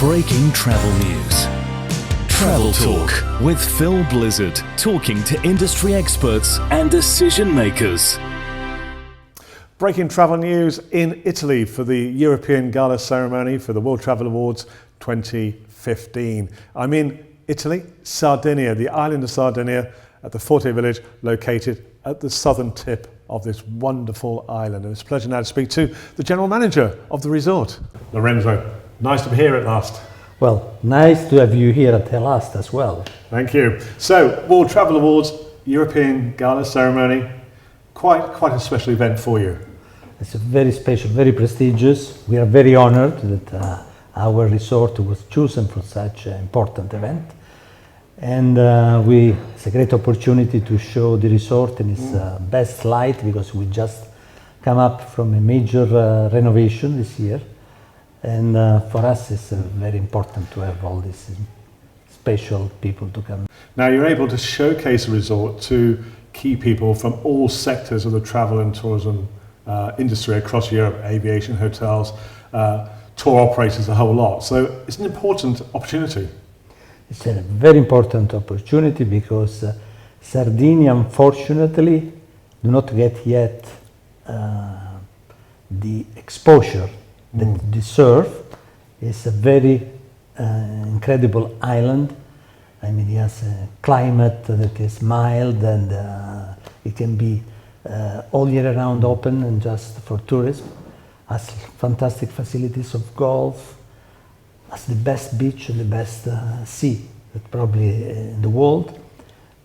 Breaking travel news. Travel Talk with Phil Blizzard, talking to industry experts and decision makers. Breaking travel news in Italy for the European Gala ceremony for the World Travel Awards 2015. I'm in Italy, Sardinia, the island of Sardinia, at the Forte Village, located at the southern tip of this wonderful island. And it's a pleasure now to speak to the general manager of the resort. Lorenzo, nice to be here at last. Well, nice to have you here at last as well. Thank you. So, World Travel Awards, European Gala ceremony, quite a special event for you. It's a very special, very prestigious. We are very honored that our resort was chosen for such an important event. And it's a great opportunity to show the resort in its best light, because we just come up from a major renovation this year. And for us, it's very important to have all these special people to come. Now, you're able to showcase a resort to key people from all sectors of the travel and tourism industry across Europe, aviation, hotels, tour operators, a whole lot. So it's an important opportunity. It's a very important opportunity because Sardinia, unfortunately, do not get yet the exposure that it deserves. It's a very incredible island. I mean, it has a climate that is mild, and it can be all year round open and just for tourism. Has fantastic facilities of golf. Has the best beach and the best sea that probably in the world.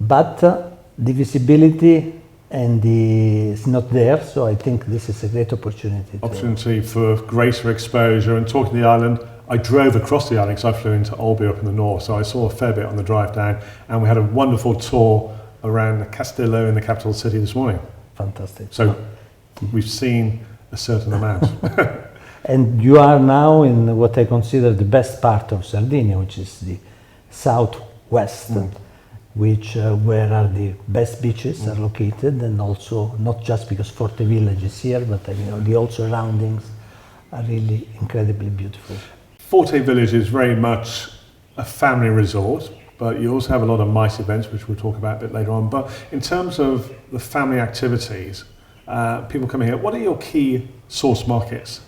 But the visibility and is not there, so I think this is a great opportunity. Opportunity for greater exposure. And talking the island, I drove across the island because I flew into Olbia up in the north, so I saw a fair bit on the drive down, and we had a wonderful tour around Castello in the capital city this morning. Fantastic. So we've seen a certain amount. And you are now in what I consider the best part of Sardinia, which is the southwest, which where are the best beaches are located, and also not just because Forte Village is here, but the all surroundings are really incredibly beautiful. Forte Village is very much a family resort, but you also have a lot of MICE events, which we'll talk about a bit later on. But in terms of the family activities, people coming here, what are your key source markets?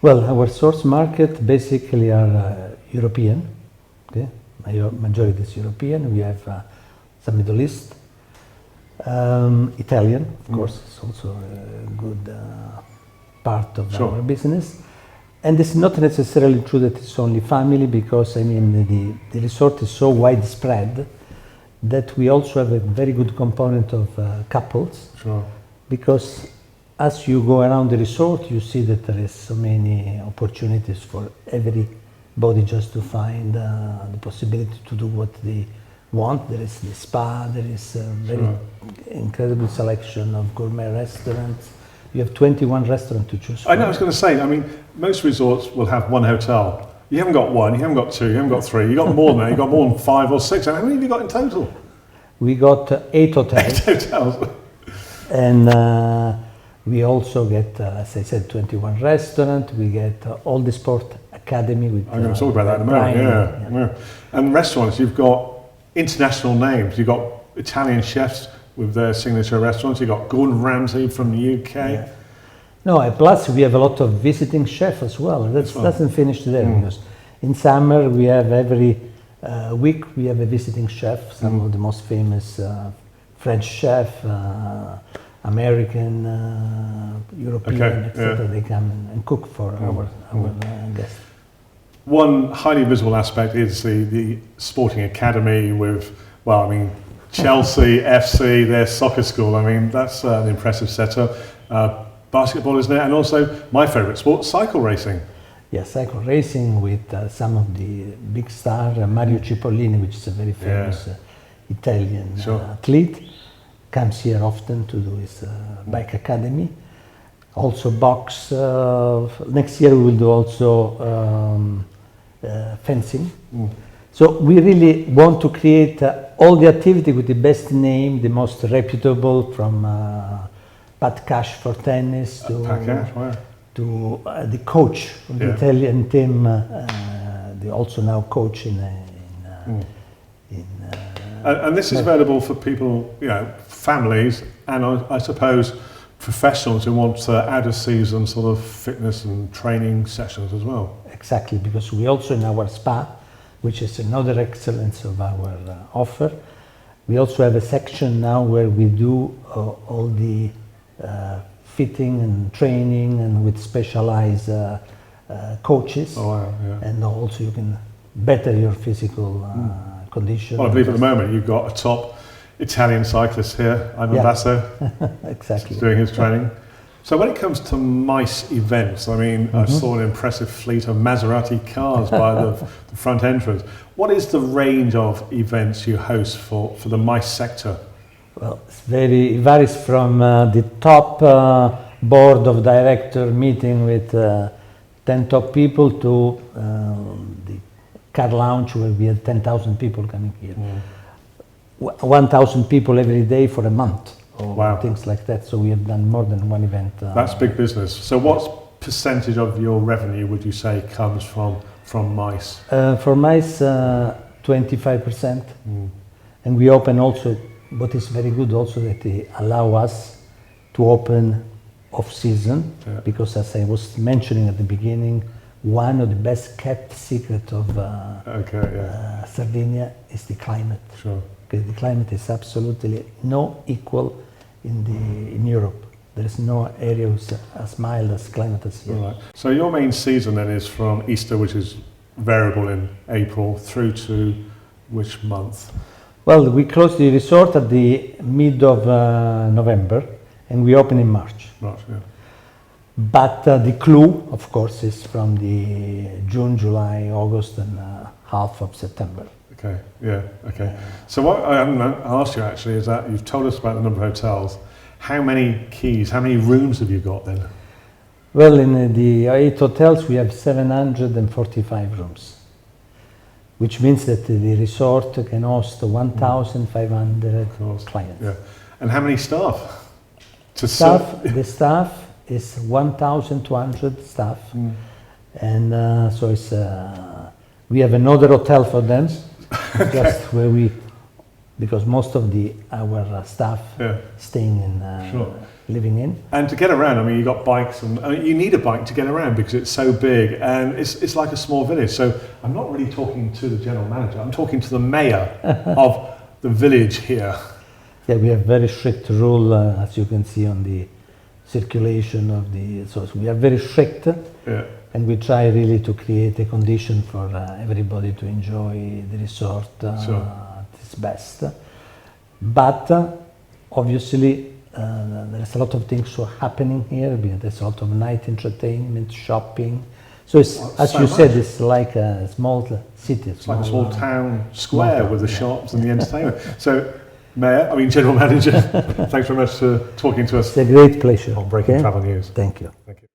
Well, our source market basically are European. Okay, majority is European. We have some Middle East, Italian, of course. It's also a good part of our business. And it's not necessarily true that it's only family, because the resort is so widespread that we also have a very good component of couples. Sure. Because as you go around the resort, you see that there is so many opportunities for everybody just to find the possibility to do what they want. There is the spa, there is a very incredible selection of gourmet restaurants. You have 21 restaurants to choose from. I know, I was going to say, most resorts will have one hotel. You haven't got one, you haven't got two, you haven't got three, you've got more than that, you've got more than 5 or 6. How many have you got in total? We got 8 hotels. 8 hotels. And we also get, as I said, 21 restaurants. We get all the sport academy. With, I'm going to talk about that in a moment, yeah. And restaurants, you've got international names. You've got Italian chefs with their signature restaurants. You've got Gordon Ramsay from the UK. Yeah. No, plus we have a lot of visiting chefs as well. That doesn't finish there, because in summer we have every week we have a visiting chef. Some of the most famous French chef, American, European, etc. They come and cook for our guests. One highly visible aspect is the sporting academy with, Chelsea FC, their soccer school. That's an impressive setup. Basketball, isn't it? And also my favourite sport, cycle racing. Yeah, cycle racing with some of the big stars, Mario Cipollini, which is a very famous Italian athlete, comes here often to do his bike academy. Also box. Next year we will do also fencing. So we really want to create all the activity with the best name, the most reputable, from Pat Cash for tennis to the coach of the Italian team, they also now coach in And this is available for people, you know, families, and I suppose professionals who want to add a season sort of fitness and training sessions as well. Exactly, because we also in our spa, which is another excellence of our offer, we also have a section now where we do all the fitting and training and with specialized coaches. Oh, wow, yeah. And also you can better your physical condition. Well, I believe at the moment you've got a top Italian cyclist here, Ivan Basso, exactly, doing his training. So when it comes to MICE events, I mean, I saw an impressive fleet of Maserati cars by the front entrance. What is the range of events you host for the MICE sector? Well, it varies from the top board of director meeting with 10 top people to the car lounge where we had 10,000 people coming here. 1,000 people every day for a month. Or things like that. So we have done more than one event. That's big business. So what percentage of your revenue would you say comes from MICE? For MICE, 25%. And we open also, what is very good also that they allow us to open off-season, because as I was mentioning at the beginning, one of the best kept secret of Sardinia is the climate. Sure. Okay, the climate is absolutely no equal in Europe. There is no area who's as mild as climate as here. Right. So your main season then is from Easter, which is variable in April, through to which month? Well, we close the resort at the mid of November and we open in March. March, yeah. But the clue, of course, is from the June, July, August and half of September. Okay, yeah, okay. So what I haven't asked you actually is that you've told us about the number of hotels. How many keys, how many rooms have you got then? Well, in the 8 hotels we have 745 rooms, which means that the resort can host 1,500 clients. Yeah. And how many staff? The staff is 1,200 staff. And so it's, we have another hotel for them. Just where because most of our staff staying in, living in. And to get around, I mean, you got bikes, and you need a bike to get around because it's so big, and it's like a small village. So I'm not really talking to the general manager. I'm talking to the mayor of the village here. Yeah, we have very strict rule, as you can see on the circulation of the. So we are very strict. Yeah. And we try really to create a condition for everybody to enjoy the resort at its best. But obviously there's a lot of things happening here. There's a lot of night entertainment, shopping. So it's, as you said, it's like a small city. It's like a small town square with the shops and the entertainment. So, General Manager, thanks very much for talking to us. It's a great pleasure. On Breaking Travel News. Thank you. Thank you.